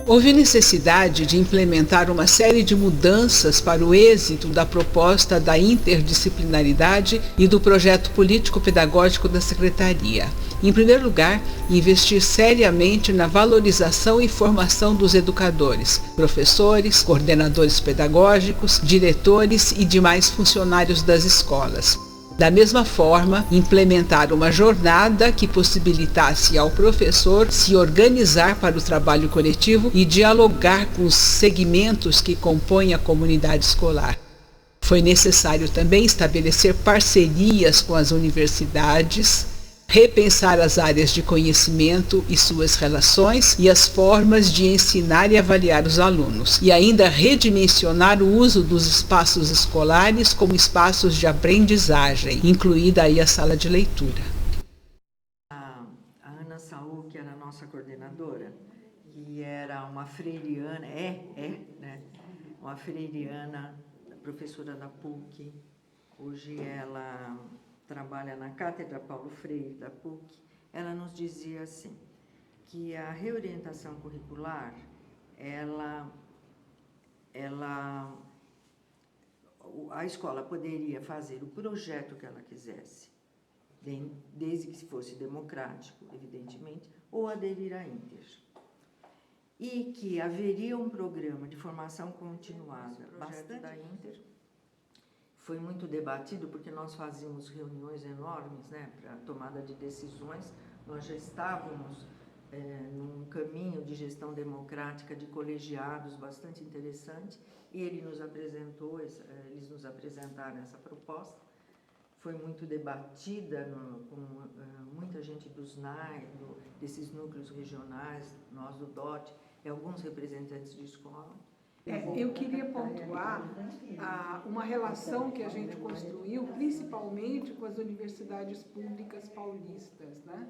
Houve necessidade de implementar uma série de mudanças para o êxito da proposta da interdisciplinaridade e do projeto político-pedagógico da Secretaria. Em primeiro lugar, investir seriamente na valorização e formação dos educadores, professores, coordenadores pedagógicos, diretores e demais funcionários das escolas. Da mesma forma, implementar uma jornada que possibilitasse ao professor se organizar para o trabalho coletivo e dialogar com os segmentos que compõem a comunidade escolar. Foi necessário também estabelecer parcerias com as universidades, repensar as áreas de conhecimento e suas relações e as formas de ensinar e avaliar os alunos, e ainda redimensionar o uso dos espaços escolares como espaços de aprendizagem, incluída aí a sala de leitura. A Ana Saul, que era a nossa coordenadora, que era uma freiriana, né? Uma freiriana, professora da PUC, hoje ela trabalha na Cátedra Paulo Freire da PUC, ela nos dizia assim, que a reorientação curricular, a escola poderia fazer o projeto que ela quisesse, desde que fosse democrático, evidentemente, ou aderir à Inter. E que haveria um programa de formação continuada, bastante da Inter. Foi muito debatido, porque nós fazíamos reuniões enormes, né, para tomada de decisões. Nós já estávamos num caminho de gestão democrática de colegiados bastante interessante, e eles nos apresentaram essa proposta. Foi muito debatida com muita gente dos NAI, desses núcleos regionais, nós do DOT, e alguns representantes de escola. Eu queria pontuar uma relação que a gente construiu, principalmente com as universidades públicas paulistas, né?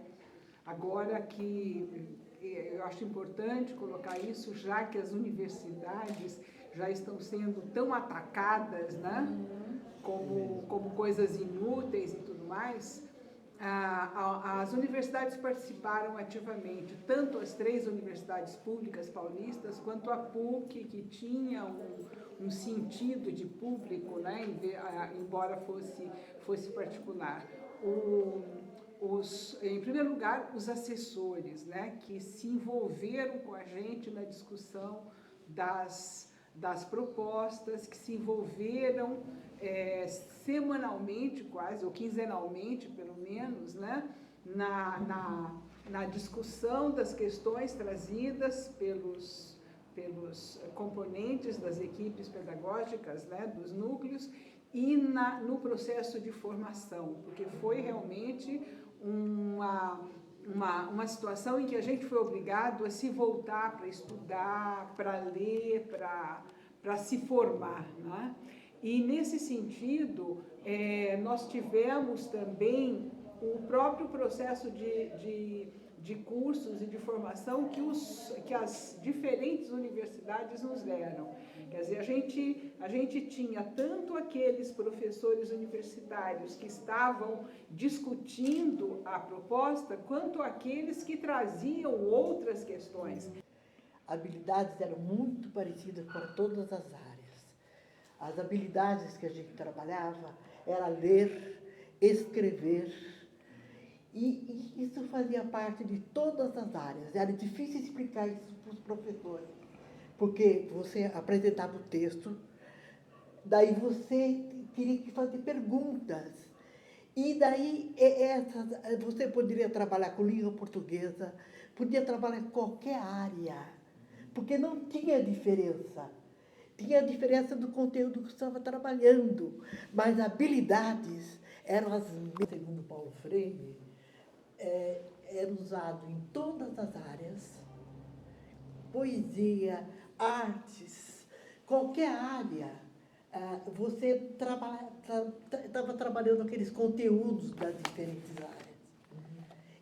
Agora que eu acho importante colocar isso, já que as universidades já estão sendo tão atacadas, né? Como coisas inúteis e tudo mais, as universidades participaram ativamente, tanto as 3 universidades públicas paulistas, quanto a PUC, que tinha um sentido de público, né, embora fosse particular. Em primeiro lugar, os assessores, né, que se envolveram com a gente na discussão das propostas, que se envolveram semanalmente quase, ou quinzenalmente pelo menos, né, na discussão das questões trazidas pelos componentes das equipes pedagógicas, né, dos núcleos, e no processo de formação, porque foi realmente uma situação em que a gente foi obrigado a se voltar para estudar, para ler, para se formar, né? E, nesse sentido, nós tivemos também o próprio processo de cursos e de formação que as diferentes universidades nos deram. Quer dizer, a gente tinha tanto aqueles professores universitários que estavam discutindo a proposta, quanto aqueles que traziam outras questões. Habilidades eram muito parecidas para todas as áreas. As habilidades que a gente trabalhava era ler, escrever, e isso fazia parte de todas as áreas. Era difícil explicar isso para os professores, porque você apresentava o texto, daí você teria que fazer perguntas, e daí você poderia trabalhar com língua portuguesa, podia trabalhar em qualquer área, porque não tinha diferença. Tinha a diferença do conteúdo que você estava trabalhando, mas habilidades eram as mesmas. Segundo Paulo Freire, era usado em todas as áreas, poesia, artes, qualquer área. Você estava trabalhando aqueles conteúdos das diferentes áreas.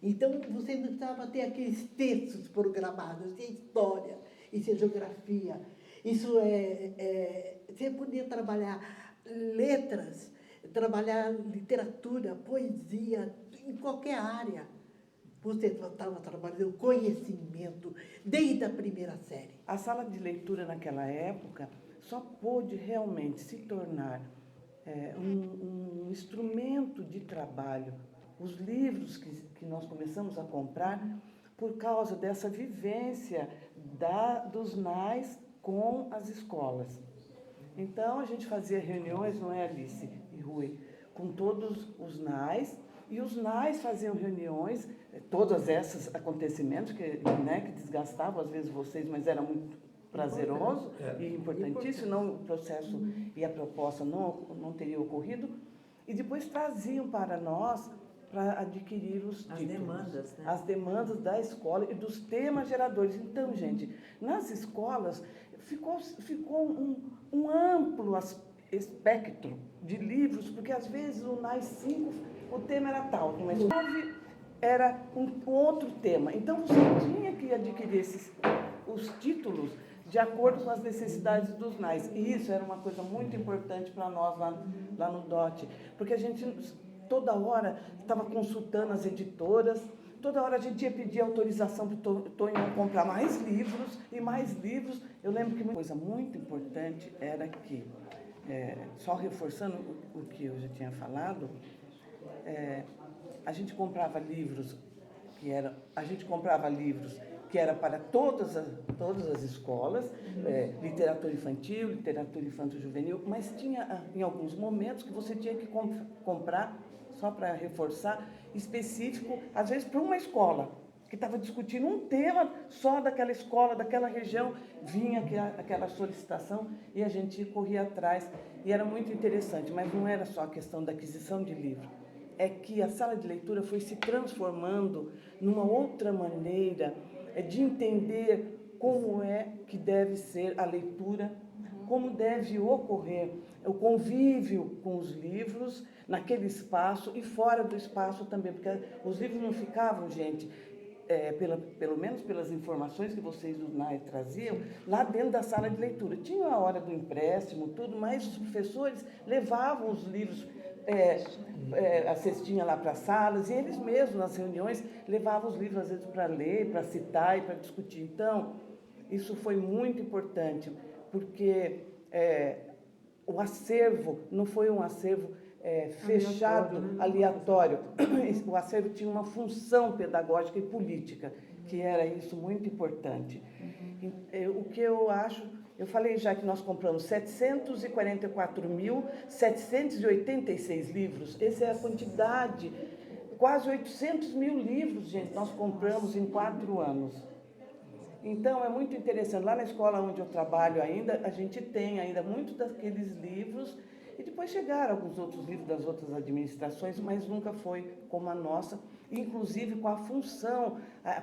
Então, você não precisava ter aqueles textos programados, isso é história, isso é geografia. Isso você podia trabalhar letras, trabalhar literatura, poesia, em qualquer área. você estava trabalhando conhecimento desde a primeira série. A sala de leitura naquela época só pôde realmente se tornar um instrumento de trabalho. Os livros que nós começamos a comprar por causa dessa vivência dos NAIs com as escolas. Então, a gente fazia reuniões, não é, Alice e Rui, com todos os NAIs, e os NAIs faziam reuniões, todos esses acontecimentos que desgastavam às vezes vocês, mas era muito prazeroso e importantíssimo, senão o processo e a proposta não teria ocorrido. E depois traziam para nós, para adquirir os títulos. Demandas, né? As demandas da escola e dos temas geradores. Então, gente, nas escolas ficou um amplo espectro de livros, porque às vezes o NAI 5, o tema era tal, mas 9 era um outro tema. Então, você tinha que adquirir os títulos de acordo com as necessidades dos NAIs. E isso era uma coisa muito importante para nós lá no DOT, porque a gente toda hora estava consultando as editoras, toda hora a gente ia pedir autorização para o Tonho comprar mais livros e mais livros. Eu lembro que uma coisa muito importante era que, só reforçando o que eu já tinha falado, a gente comprava livros que era para todas as escolas, literatura infantil, literatura infanto-juvenil, mas tinha em alguns momentos que você tinha que comprar, só para reforçar, específico, às vezes para uma escola, que estava discutindo um tema só daquela escola, daquela região, vinha aquela solicitação e a gente corria atrás. E era muito interessante, mas não era só a questão da aquisição de livro. É que a sala de leitura foi se transformando numa outra maneira de entender como é que deve ser a leitura, como deve ocorrer o convívio com os livros naquele espaço e fora do espaço também, porque os livros não ficavam, gente, pelo menos pelas informações que vocês do NAI traziam, lá dentro da sala de leitura. Tinha a hora do empréstimo, tudo, mas os professores levavam os livros, a cestinha lá para as salas, e eles mesmos, nas reuniões, levavam os livros, às vezes, para ler, para citar e para discutir. Então, isso foi muito importante, porque o acervo não foi um acervo fechado, aleatório. O acervo tinha uma função pedagógica e política, que era isso muito importante. O que eu acho, eu falei já que nós compramos 744.786 livros, essa é a quantidade, quase 800 mil livros, gente, nós compramos em 4 anos. Então, é muito interessante. Lá na escola onde eu trabalho ainda, a gente tem ainda muitos daqueles livros. E depois chegaram alguns outros livros das outras administrações, mas nunca foi como a nossa, inclusive com a função,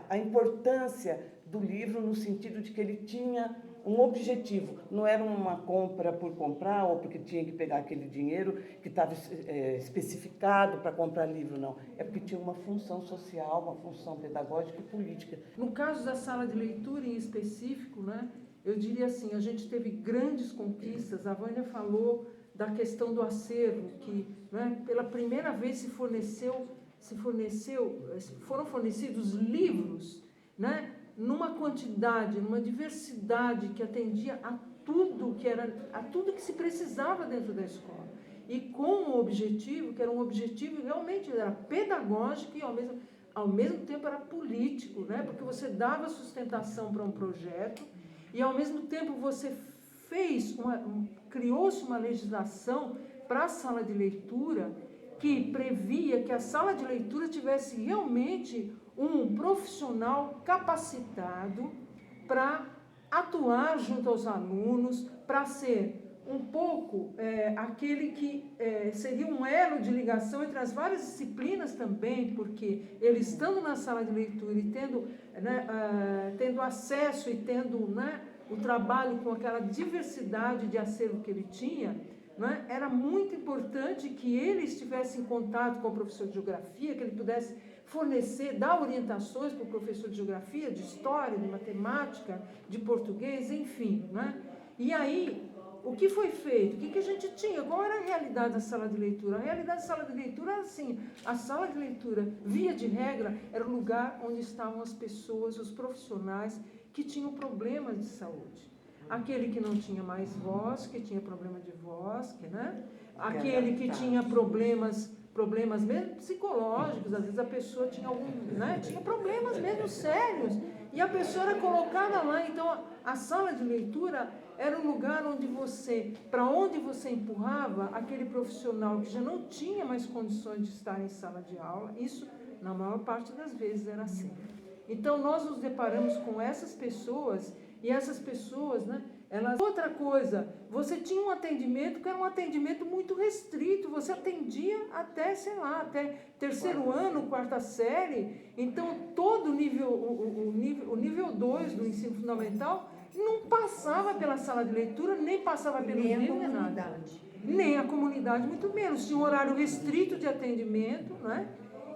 a importância do livro no sentido de que ele tinha um objetivo. Não era uma compra por comprar ou porque tinha que pegar aquele dinheiro que estava especificado para comprar livro, não. É porque tinha uma função social, uma função pedagógica e política. No caso da sala de leitura em específico, né, eu diria assim, a gente teve grandes conquistas. A Vânia falou da questão do acervo, que, né, pela primeira vez foram fornecidos livros, né, numa quantidade, numa diversidade que atendia a tudo que se precisava dentro da escola. E com um objetivo, que era um objetivo realmente era pedagógico e ao mesmo tempo era político, né, porque você dava sustentação para um projeto e ao mesmo tempo você criou-se uma legislação para a sala de leitura que previa que a sala de leitura tivesse realmente um profissional capacitado para atuar junto aos alunos, para ser um pouco aquele que seria um elo de ligação entre as várias disciplinas também, porque ele estando na sala de leitura e tendo acesso e tendo, né, o trabalho com aquela diversidade de acervo que ele tinha, né, era muito importante que ele estivesse em contato com o professor de geografia, que ele pudesse dar orientações para o professor de geografia, de história, de matemática, de português, enfim. Né? E aí, o que foi feito? O que a gente tinha? Qual era a realidade da sala de leitura? A realidade da sala de leitura era assim, a sala de leitura, via de regra, era o lugar onde estavam as pessoas, os profissionais que tinham problemas de saúde. Aquele que não tinha mais voz, que tinha problema de voz, né? Aquele que tinha problemas mesmo psicológicos, às vezes a pessoa tinha tinha problemas mesmo sérios, e a pessoa era colocada lá. Então, a sala de leitura era um lugar para onde você empurrava aquele profissional que já não tinha mais condições de estar em sala de aula. Isso, na maior parte das vezes, era assim. Então, nós nos deparamos com essas pessoas, e essas pessoas, outra coisa, você tinha um atendimento que era um atendimento muito restrito, você atendia até, até terceiro ano, quarta série. Então, todo o nível 2 do ensino fundamental não passava pela sala de leitura, nem passava pelo livro, nem nada. Nem a comunidade, muito menos. Tinha um horário restrito de atendimento,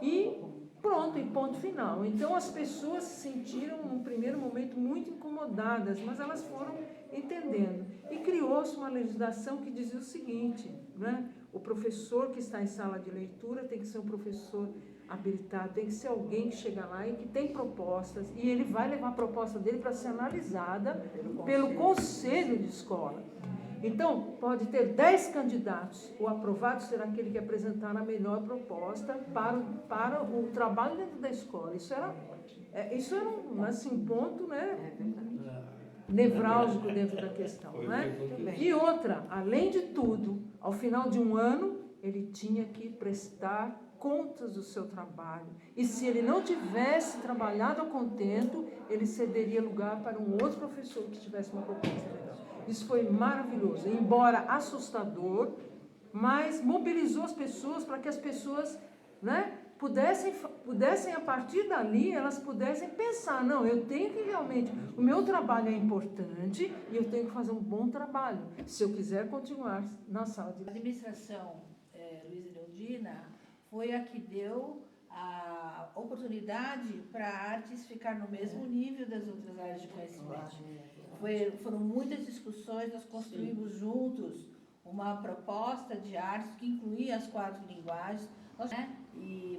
e pronto, e ponto final. Então, as pessoas se sentiram, num primeiro momento, muito incomodadas, mas elas foram entendendo. E criou-se uma legislação que dizia o seguinte, o professor que está em sala de leitura tem que ser um professor habilitado, tem que ser alguém que chega lá e que tem propostas, e ele vai levar a proposta dele para ser analisada pelo conselho de escola. Então, pode ter 10 candidatos. O aprovado será aquele que apresentar a melhor proposta para o trabalho dentro da escola. Isso era um ponto, nevrálgico dentro da questão. E outra, além de tudo, ao final de um ano, ele tinha que prestar contas do seu trabalho. E se ele não tivesse trabalhado a contento, ele cederia lugar para um outro professor que tivesse uma proposta melhor. Isso foi maravilhoso, embora assustador, mas mobilizou as pessoas para que as pessoas pudessem, a partir dali, elas pudessem pensar, não, eu tenho que realmente, o meu trabalho é importante e eu tenho que fazer um bom trabalho, se eu quiser continuar na sala de... A administração Luiz Erundina foi a que deu a oportunidade para a artes ficar no mesmo nível das outras áreas de conhecimento. Foram muitas discussões, nós construímos juntos uma proposta de artes que incluía as 4 linguagens,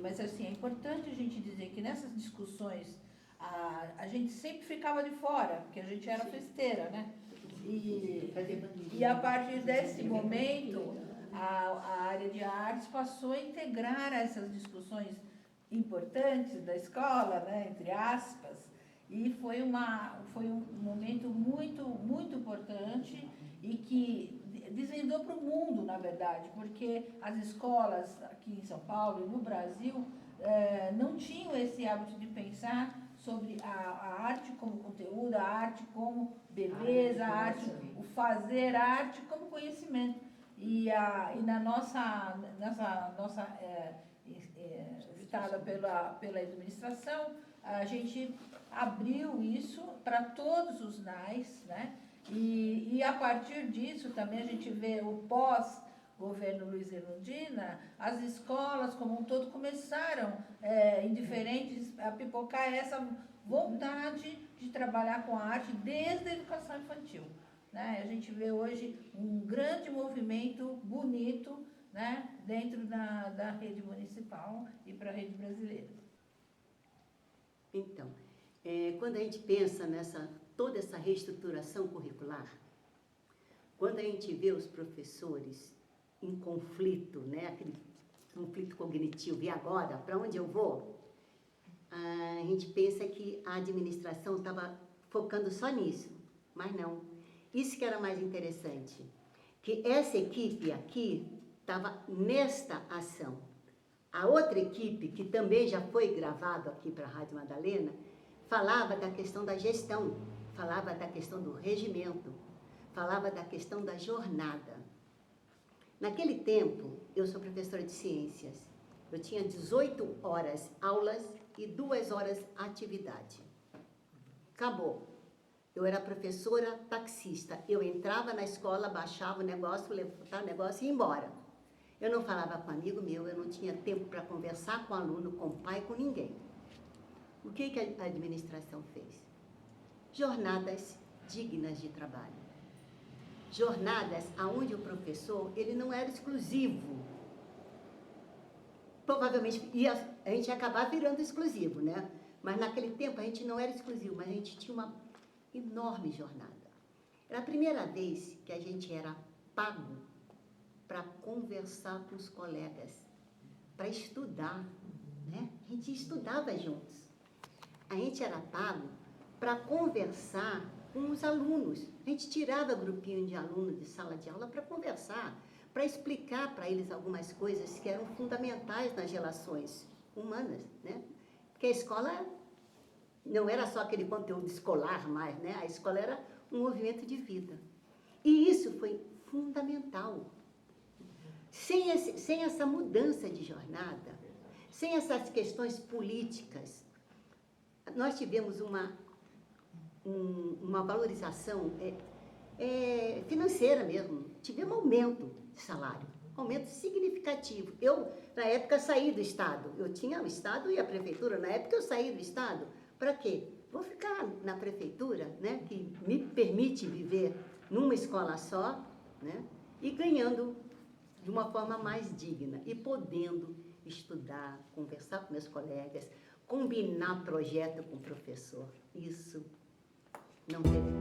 mas assim, é importante a gente dizer que nessas discussões a gente sempre ficava de fora, porque a gente era festeira, E a partir desse momento, a área de artes passou a integrar essas discussões importantes da escola, entre aspas, e foi um momento muito, muito importante e que desvendou para o mundo, na verdade, porque as escolas aqui em São Paulo e no Brasil não tinham esse hábito de pensar sobre a arte como conteúdo, a arte como beleza, a arte, o fazer arte como conhecimento. E na nossa estada pela administração, a gente abriu isso para todos os NAIs, E a partir disso também a gente vê o pós-governo Luiz Erundina, as escolas como um todo começaram a pipocar essa vontade de trabalhar com a arte desde a educação infantil. A gente vê hoje um grande movimento bonito, dentro da rede municipal e para a rede brasileira. Então, quando a gente pensa toda essa reestruturação curricular, quando a gente vê os professores em conflito, aquele conflito cognitivo, e agora, para onde eu vou? A gente pensa que a administração estava focando só nisso, mas não. Isso que era mais interessante, que essa equipe aqui estava nesta ação. A outra equipe, que também já foi gravado aqui para a Rádio Madalena, falava da questão da gestão, falava da questão do regimento, falava da questão da jornada. Naquele tempo, eu sou professora de ciências, eu tinha 18 horas aulas e 2 horas atividade. Acabou. Eu era professora taxista, eu entrava na escola, baixava o negócio, levantava o negócio e ia embora. Eu não falava com amigo meu, eu não tinha tempo para conversar com o aluno, com o pai, com ninguém. O que a administração fez? Jornadas dignas de trabalho. jornadas onde o professor ele não era exclusivo. Provavelmente a gente ia acabar virando exclusivo, né? Mas naquele tempo a gente não era exclusivo, mas a gente tinha uma enorme jornada. Era a primeira vez que a gente era pago para conversar com os colegas, para estudar, né? A gente estudava juntos. A gente era pago para conversar com os alunos. A gente tirava grupinho de alunos de sala de aula para conversar, para explicar para eles algumas coisas que eram fundamentais nas relações humanas, né? Porque a escola não era só aquele conteúdo escolar mais, né? A escola era um movimento de vida. E isso foi fundamental. Sem essa mudança de jornada, sem essas questões políticas, nós tivemos uma valorização financeira mesmo. Tivemos aumento de salário, aumento significativo. Eu, na época, saí do Estado. Eu tinha o Estado e a Prefeitura. Na época, eu saí do Estado. Para quê? Vou ficar na Prefeitura, né, que me permite viver numa escola só, né, e ganhando de uma forma mais digna e podendo estudar, conversar com meus colegas, combinar projeto com o professor. Isso não teve